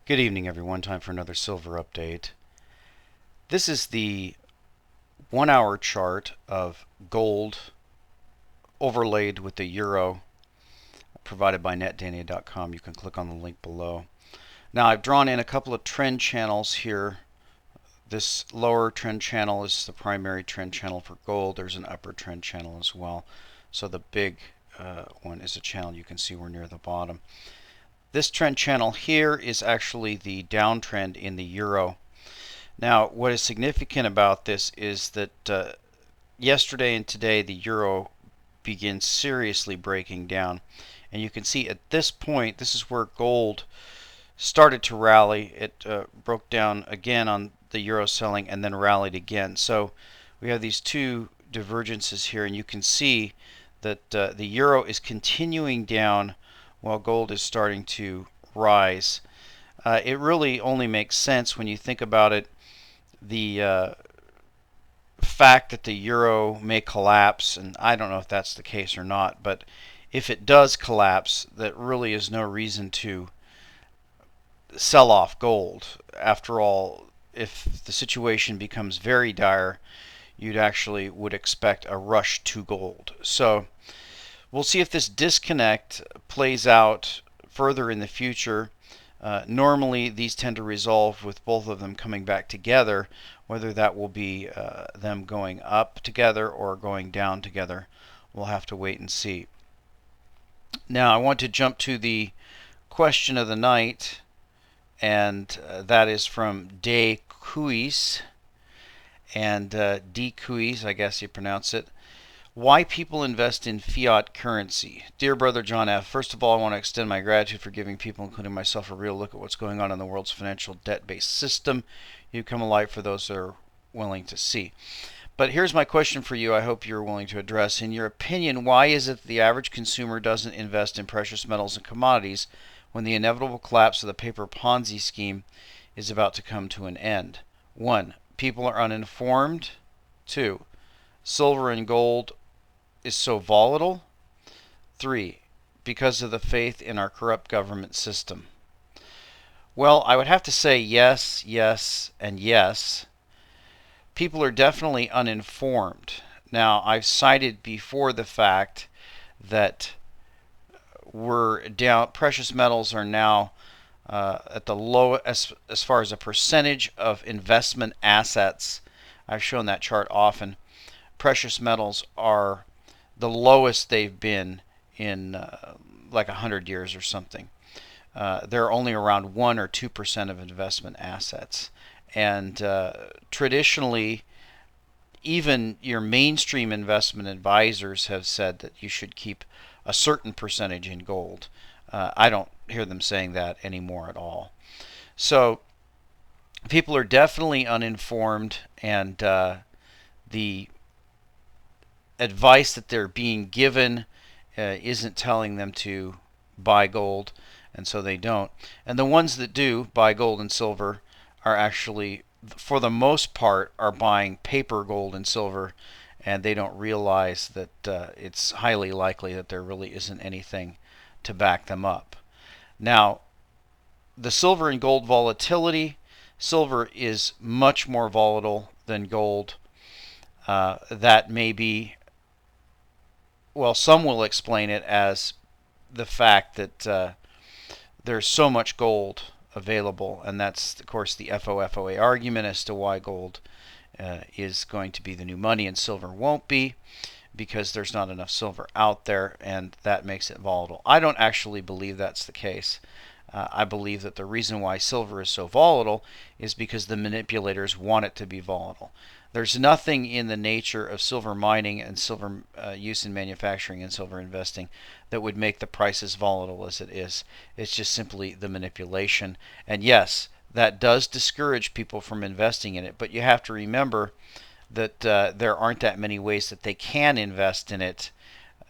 Good evening, everyone. Time for another silver update. This is the 1 hour chart of gold overlaid with the euro provided by netdania.com. You can click on the link below. Now, I've drawn in a couple of trend channels here. This lower trend channel is the primary trend channel for gold. There's an upper trend channel as well. So the big one is a channel you can see we're near the bottom. This trend channel here is actually the downtrend in the euro. Now, what is significant about this is that yesterday and today the euro begins seriously breaking down. And you can see at this point, this is where gold started to rally. It broke down again on the euro selling and then rallied again. So we have these two divergences here, and you can see that the euro is continuing down while gold is starting to rise. It really only makes sense when you think about it. The fact that the euro may collapse, and I don't know if that's the case or not, but if it does collapse, that really is no reason to sell off gold. After all, if the situation becomes very dire, you'd actually would expect a rush to gold. So we'll see if this disconnect plays out further in the future. Normally these tend to resolve with both of them coming back together. Whether that will be them going up together or going down together, we'll have to wait and see. Now I want to jump to the question of the night, and that is from De Cuis, and De Cuis, I guess you pronounce it. Why people invest in fiat currency. Dear Brother John F., first of all, I want to extend my gratitude for giving people, including myself, a real look at what's going on in the world's financial debt-based system. You come alive for those that are willing to see. But here's my question for you I hope you're willing to address. In your opinion, why is it that the average consumer doesn't invest in precious metals and commodities when the inevitable collapse of the paper Ponzi scheme is about to come to an end? 1. People are uninformed. 2. Silver and gold is so volatile. 3. Because of the faith in our corrupt government system. Well, I would have to say yes, yes, and yes. People are definitely uninformed. Now, I've cited before the fact that we're down. Precious metals are now at the low as far as a percentage of investment assets. I've shown that chart often. Precious metals are the lowest they've been in like 100 years or something. They're only around 1 or 2% of investment assets. And traditionally, even your mainstream investment advisors have said that you should keep a certain percentage in gold. I don't hear them saying that anymore at all. So people are definitely uninformed, and the advice that they're being given isn't telling them to buy gold, and so they don't. And the ones that do buy gold and silver are actually, for the most part, are buying paper gold and silver, and they don't realize that it's highly likely that there really isn't anything to back them up. Now, the silver and gold volatility, silver is much more volatile than gold. That may be, well, some will explain it as the fact that there's so much gold available, and that's, of course, the FOFOA argument as to why gold is going to be the new money and silver won't be, because there's not enough silver out there, and that makes it volatile. I don't actually believe that's the case. I believe that the reason why silver is so volatile is because the manipulators want it to be volatile. There's nothing in the nature of silver mining and silver use in manufacturing and silver investing that would make the price as volatile as it is. It's just simply the manipulation. And yes, that does discourage people from investing in it, but you have to remember that there aren't that many ways that they can invest in it,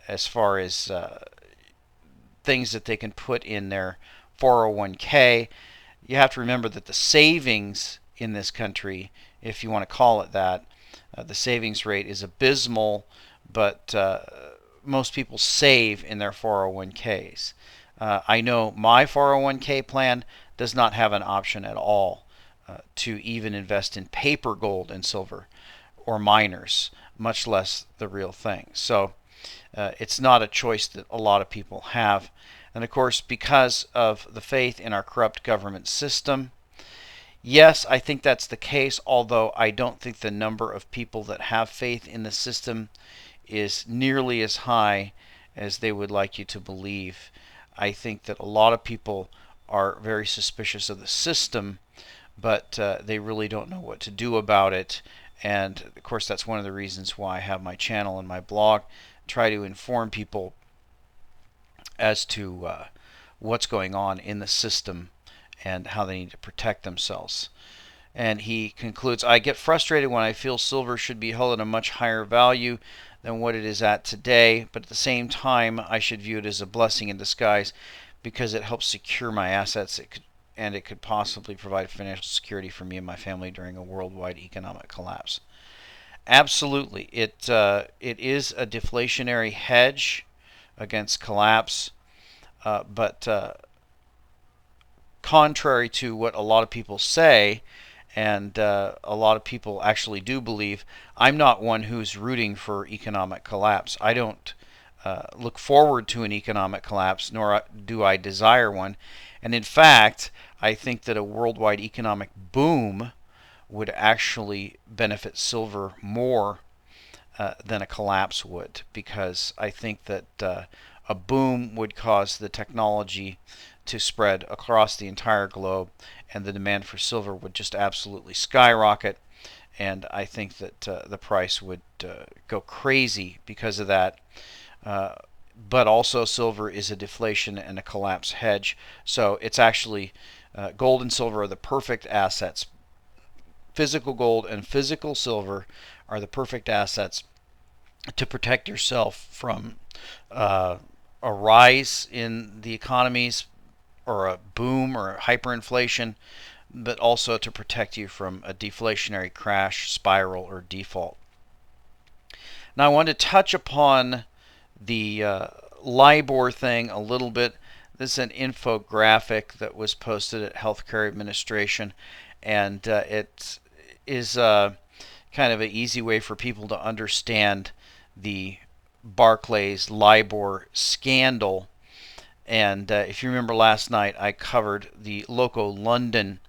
as far as things that they can put in their 401k. You have to remember that the savings in this country, if you want to call it that, the savings rate is abysmal, but most people save in their 401ks. I know my 401k plan does not have an option at all to even invest in paper gold and silver or miners, much less the real thing. So it's not a choice that a lot of people have. And of course, because of the faith in our corrupt government system, yes, I think that's the case, although I don't think the number of people that have faith in the system is nearly as high as they would like you to believe. I think that a lot of people are very suspicious of the system, but they really don't know what to do about it. And of course, that's one of the reasons why I have my channel and my blog, try to inform people as to what's going on in the system and how they need to protect themselves. And he concludes, I get frustrated when I feel silver should be held at a much higher value than what it is at today, but at the same time, I should view it as a blessing in disguise because it helps secure my assets and it could possibly provide financial security for me and my family during a worldwide economic collapse. Absolutely. It is a deflationary hedge against collapse, but contrary to what a lot of people say, and a lot of people actually do believe, I'm not one who's rooting for economic collapse. I don't look forward to an economic collapse, nor do I desire one. And in fact, I think that a worldwide economic boom would actually benefit silver more than a collapse would, because I think that a boom would cause the technology to spread across the entire globe, and the demand for silver would just absolutely skyrocket. And I think that the price would go crazy because of that. But also, silver is a deflation and a collapse hedge. So it's actually gold and silver are the perfect assets. Physical gold and physical silver are the perfect assets to protect yourself from a rise in the economies, or a boom or a hyperinflation, but also to protect you from a deflationary crash, spiral, or default. Now I want to touch upon the LIBOR thing a little bit. This is an infographic that was posted at Healthcare Administration, and it is kind of an easy way for people to understand the Barclays LIBOR scandal. And if you remember last night, I covered the Loco London.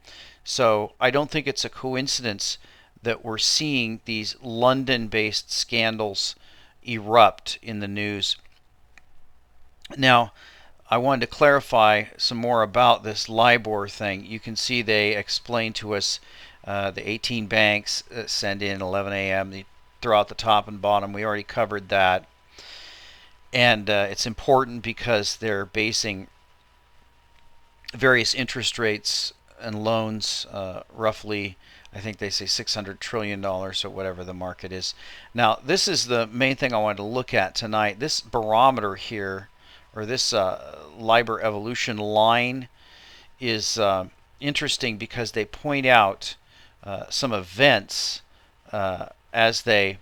So I don't think it's a coincidence that we're seeing these London-based scandals erupt in the news. Now, I wanted to clarify some more about this LIBOR thing. You can see they explain to us the 18 banks send in 11 a.m. They throw out the top and bottom. We already covered that. And it's important because they're basing various interest rates and loans, roughly, I think they say $600 trillion, or whatever the market is. Now, this is the main thing I wanted to look at tonight. This barometer here, or this LIBOR evolution line, is interesting because they point out some events as they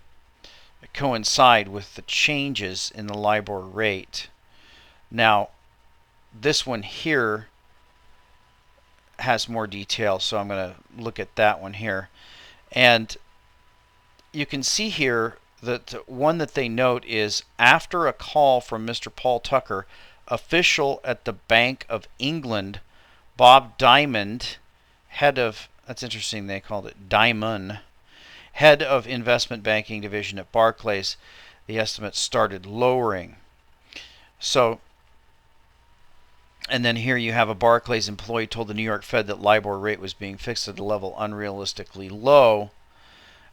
coincide with the changes in the LIBOR rate. Now, this one here has more detail, so I'm going to look at that one here. And you can see here that one that they note is, after a call from Mr. Paul Tucker, official at the Bank of England, Bob Diamond, head of, that's interesting, they called it Diamond, head of investment banking division at Barclays, the estimate started lowering. So, and then here you have a Barclays employee told the New York Fed that LIBOR rate was being fixed at a level unrealistically low.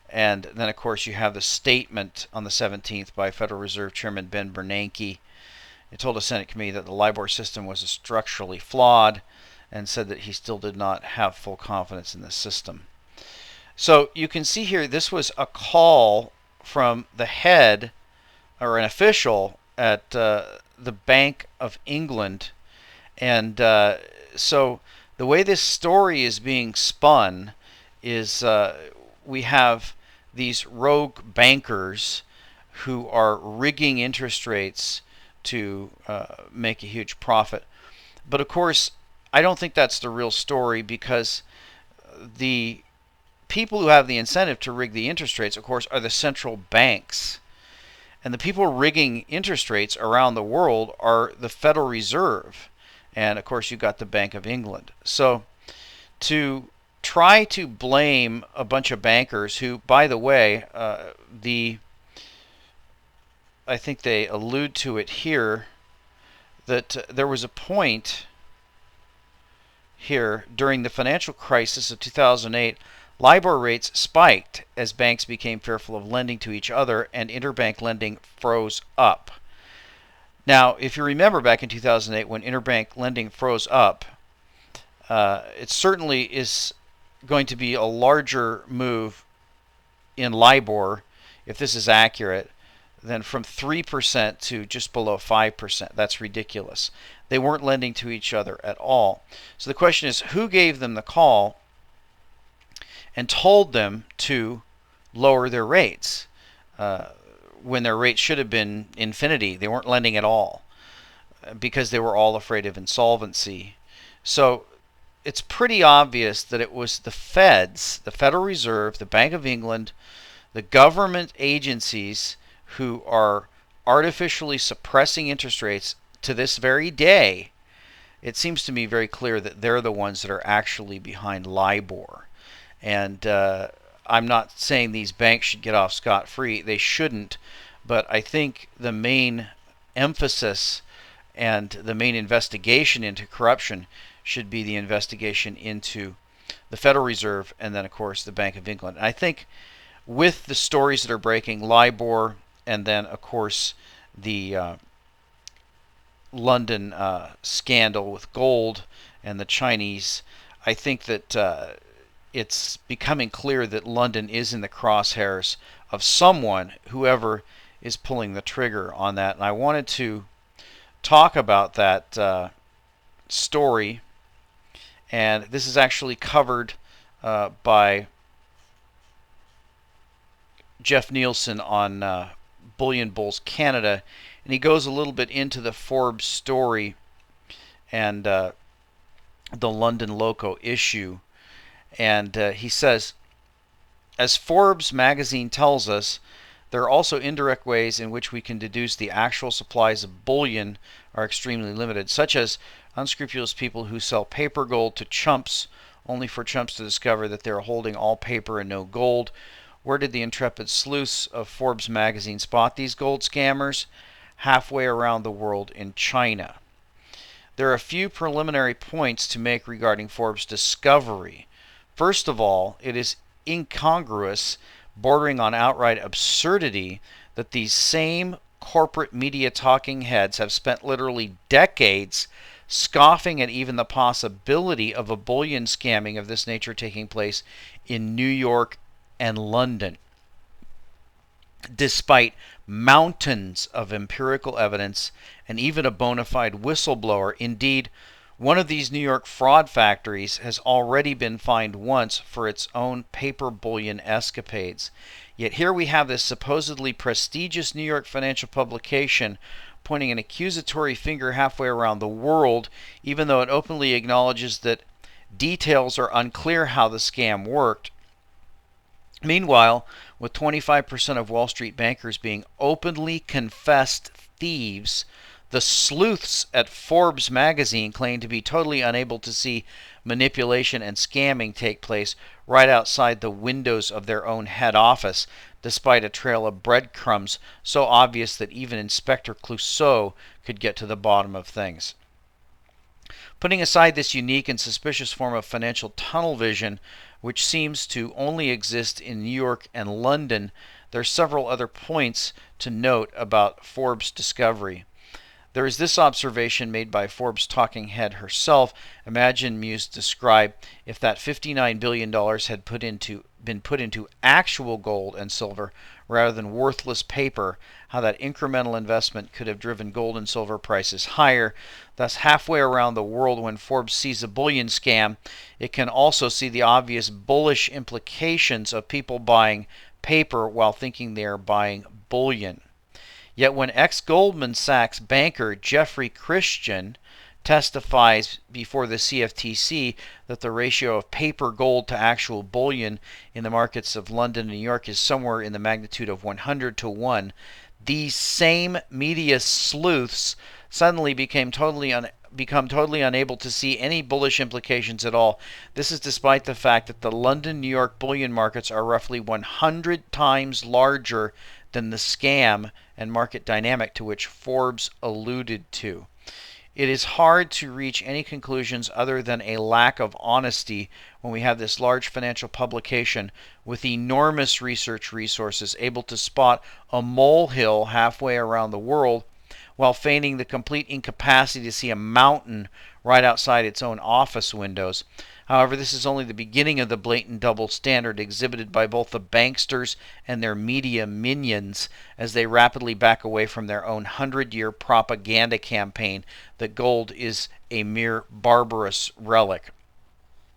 And then, of course, you have the statement on the 17th by Federal Reserve Chairman Ben Bernanke. He told a Senate committee that the LIBOR system was structurally flawed, and said that he still did not have full confidence in the system. So you can see here, this was a call from the head, or an official at the Bank of England. And so the way this story is being spun is we have these rogue bankers who are rigging interest rates to make a huge profit. But of course, I don't think that's the real story, because the people who have the incentive to rig the interest rates, of course, are the central banks. And the people rigging interest rates around the world are the Federal Reserve. And, of course, you've got the Bank of England. So to try to blame a bunch of bankers who, by the way, I think they allude to it here, that there was a point here during the financial crisis of 2008, LIBOR rates spiked as banks became fearful of lending to each other, and interbank lending froze up. Now, if you remember back in 2008 when interbank lending froze up, it certainly is going to be a larger move in LIBOR, if this is accurate, than from 3% to just below 5%. That's ridiculous. They weren't lending to each other at all. So the question is, who gave them the call and told them to lower their rates when their rates should have been infinity? They weren't lending at all because they were all afraid of insolvency. So it's pretty obvious that it was the Feds, the Federal Reserve, the Bank of England, the government agencies who are artificially suppressing interest rates to this very day. It seems to me very clear that they're the ones that are actually behind LIBOR. And I'm not saying these banks should get off scot-free. They shouldn't. But I think the main emphasis and the main investigation into corruption should be the investigation into the Federal Reserve and then, of course, the Bank of England. And I think with the stories that are breaking, LIBOR, and then, of course, the London scandal with gold and the Chinese, I think that it's becoming clear that London is in the crosshairs of someone, whoever is pulling the trigger on that. And I wanted to talk about that story, and this is actually covered by Jeff Nielsen on Bullion Bulls Canada, and he goes a little bit into the Forbes story and the London Loco issue. And he says, as Forbes magazine tells us, there are also indirect ways in which we can deduce the actual supplies of bullion are extremely limited, such as unscrupulous people who sell paper gold to chumps, only for chumps to discover that they are holding all paper and no gold. Where did the intrepid sleuths of Forbes magazine spot these gold scammers? Halfway around the world in China. There are a few preliminary points to make regarding Forbes' discovery. First of all, it is incongruous, bordering on outright absurdity, that these same corporate media talking heads have spent literally decades scoffing at even the possibility of a bullion scamming of this nature taking place in New York and London, despite mountains of empirical evidence and even a bona fide whistleblower. Indeed, one of these New York fraud factories has already been fined once for its own paper bullion escapades. Yet here we have this supposedly prestigious New York financial publication pointing an accusatory finger halfway around the world, even though it openly acknowledges that details are unclear how the scam worked. Meanwhile, with 25% of Wall Street bankers being openly confessed thieves, the sleuths at Forbes magazine claim to be totally unable to see manipulation and scamming take place right outside the windows of their own head office, despite a trail of breadcrumbs so obvious that even Inspector Clouseau could get to the bottom of things. Putting aside this unique and suspicious form of financial tunnel vision, which seems to only exist in New York and London, there are several other points to note about Forbes' discovery. There is this observation made by Forbes talking head herself. Imagine, Muse described, if that $59 billion had been put into actual gold and silver rather than worthless paper, how that incremental investment could have driven gold and silver prices higher. Thus, halfway around the world, when Forbes sees a bullion scam, it can also see the obvious bullish implications of people buying paper while thinking they are buying bullion. Yet when ex-Goldman Sachs banker Jeffrey Christian testifies before the CFTC that the ratio of paper gold to actual bullion in the markets of London and New York is somewhere in the magnitude of 100 to 1. These same media sleuths suddenly become totally unable to see any bullish implications at all. This is despite the fact that the London-New York bullion markets are roughly 100 times larger than the scam and market dynamic to which Forbes alluded to. It is hard to reach any conclusions other than a lack of honesty when we have this large financial publication with enormous research resources able to spot a molehill halfway around the world while feigning the complete incapacity to see a mountain right outside its own office windows. However, this is only the beginning of the blatant double standard exhibited by both the banksters and their media minions as they rapidly back away from their own 100-year propaganda campaign that gold is a mere barbarous relic.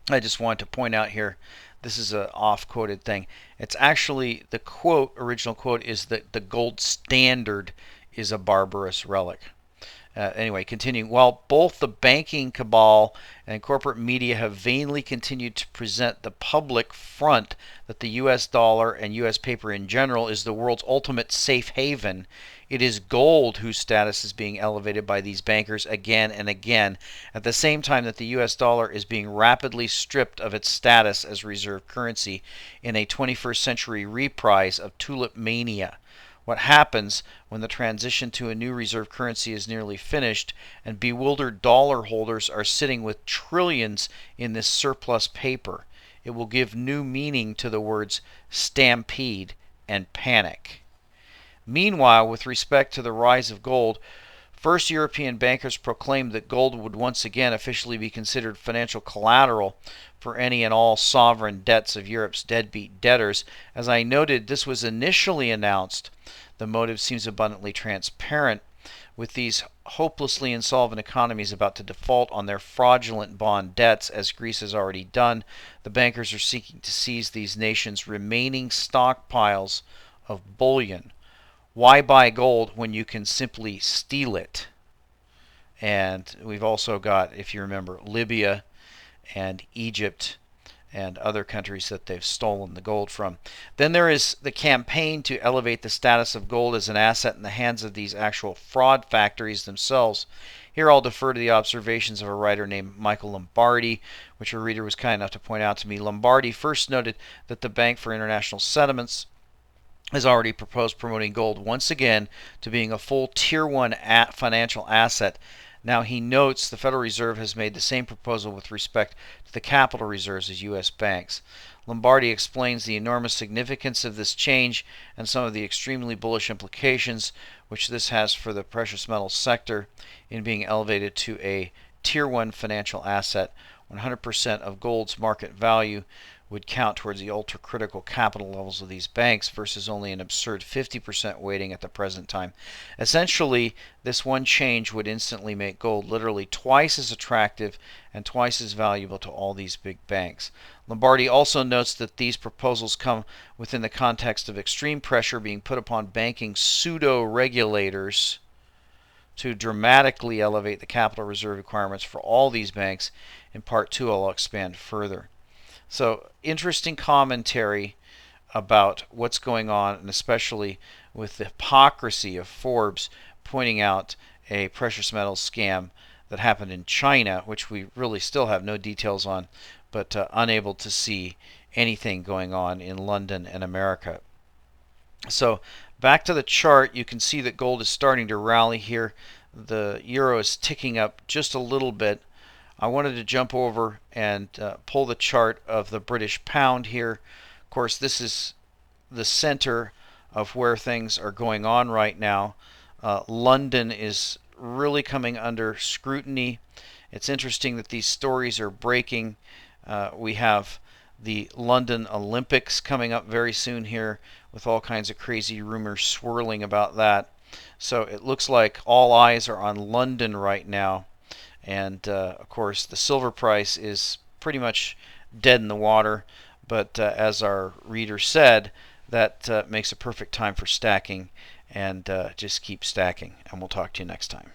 I just want to point out here, this is an off-quoted thing. It's actually, the quote, original quote, is that the gold standard is a barbarous relic. Anyway, continuing. While both the banking cabal and corporate media have vainly continued to present the public front that the U.S. dollar and U.S. paper in general is the world's ultimate safe haven, it is gold whose status is being elevated by these bankers again and again, at the same time that the U.S. dollar is being rapidly stripped of its status as reserve currency in a 21st century reprise of tulip mania. What happens when the transition to a new reserve currency is nearly finished and bewildered dollar holders are sitting with trillions in this surplus paper? It will give new meaning to the words stampede and panic. Meanwhile, with respect to the rise of gold, first European bankers proclaimed that gold would once again officially be considered financial collateral for any and all sovereign debts of Europe's deadbeat debtors. As I noted, this was initially announced. The motive seems abundantly transparent. With these hopelessly insolvent economies about to default on their fraudulent bond debts, as Greece has already done, the bankers are seeking to seize these nations' remaining stockpiles of bullion. Why buy gold when you can simply steal it? And we've also got, if you remember, Libya and Egypt and other countries that they've stolen the gold from. Then there is the campaign to elevate the status of gold as an asset in the hands of these actual fraud factories themselves. Here I'll defer to the observations of a writer named Michael Lombardi, which a reader was kind enough to point out to me. Lombardi first noted that the Bank for International Settlements has already proposed promoting gold once again to being a full Tier 1 financial asset. Now he notes the Federal Reserve has made the same proposal with respect to the capital reserves as U.S. banks. Lombardi explains the enormous significance of this change and some of the extremely bullish implications which this has for the precious metals sector in being elevated to a Tier 1 financial asset. 100% of gold's market value would count towards the ultra-critical capital levels of these banks versus only an absurd 50% weighting at the present time. Essentially, this one change would instantly make gold literally twice as attractive and twice as valuable to all these big banks. Lombardi also notes that these proposals come within the context of extreme pressure being put upon banking pseudo-regulators to dramatically elevate the capital reserve requirements for all these banks. In part 2, I'll expand further. So, interesting commentary about what's going on, and especially with the hypocrisy of Forbes pointing out a precious metals scam that happened in China, which we really still have no details on, but unable to see anything going on in London and America. So, back to the chart, you can see that gold is starting to rally here. The euro is ticking up just a little bit. I wanted to jump over and pull the chart of the British pound here. Of course, this is the center of where things are going on right now. London is really coming under scrutiny. It's interesting that these stories are breaking. We have the London Olympics coming up very soon here with all kinds of crazy rumors swirling about that. So it looks like all eyes are on London right now. And, of course, the silver price is pretty much dead in the water. But as our reader said, that makes a perfect time for stacking. And just keep stacking. And we'll talk to you next time.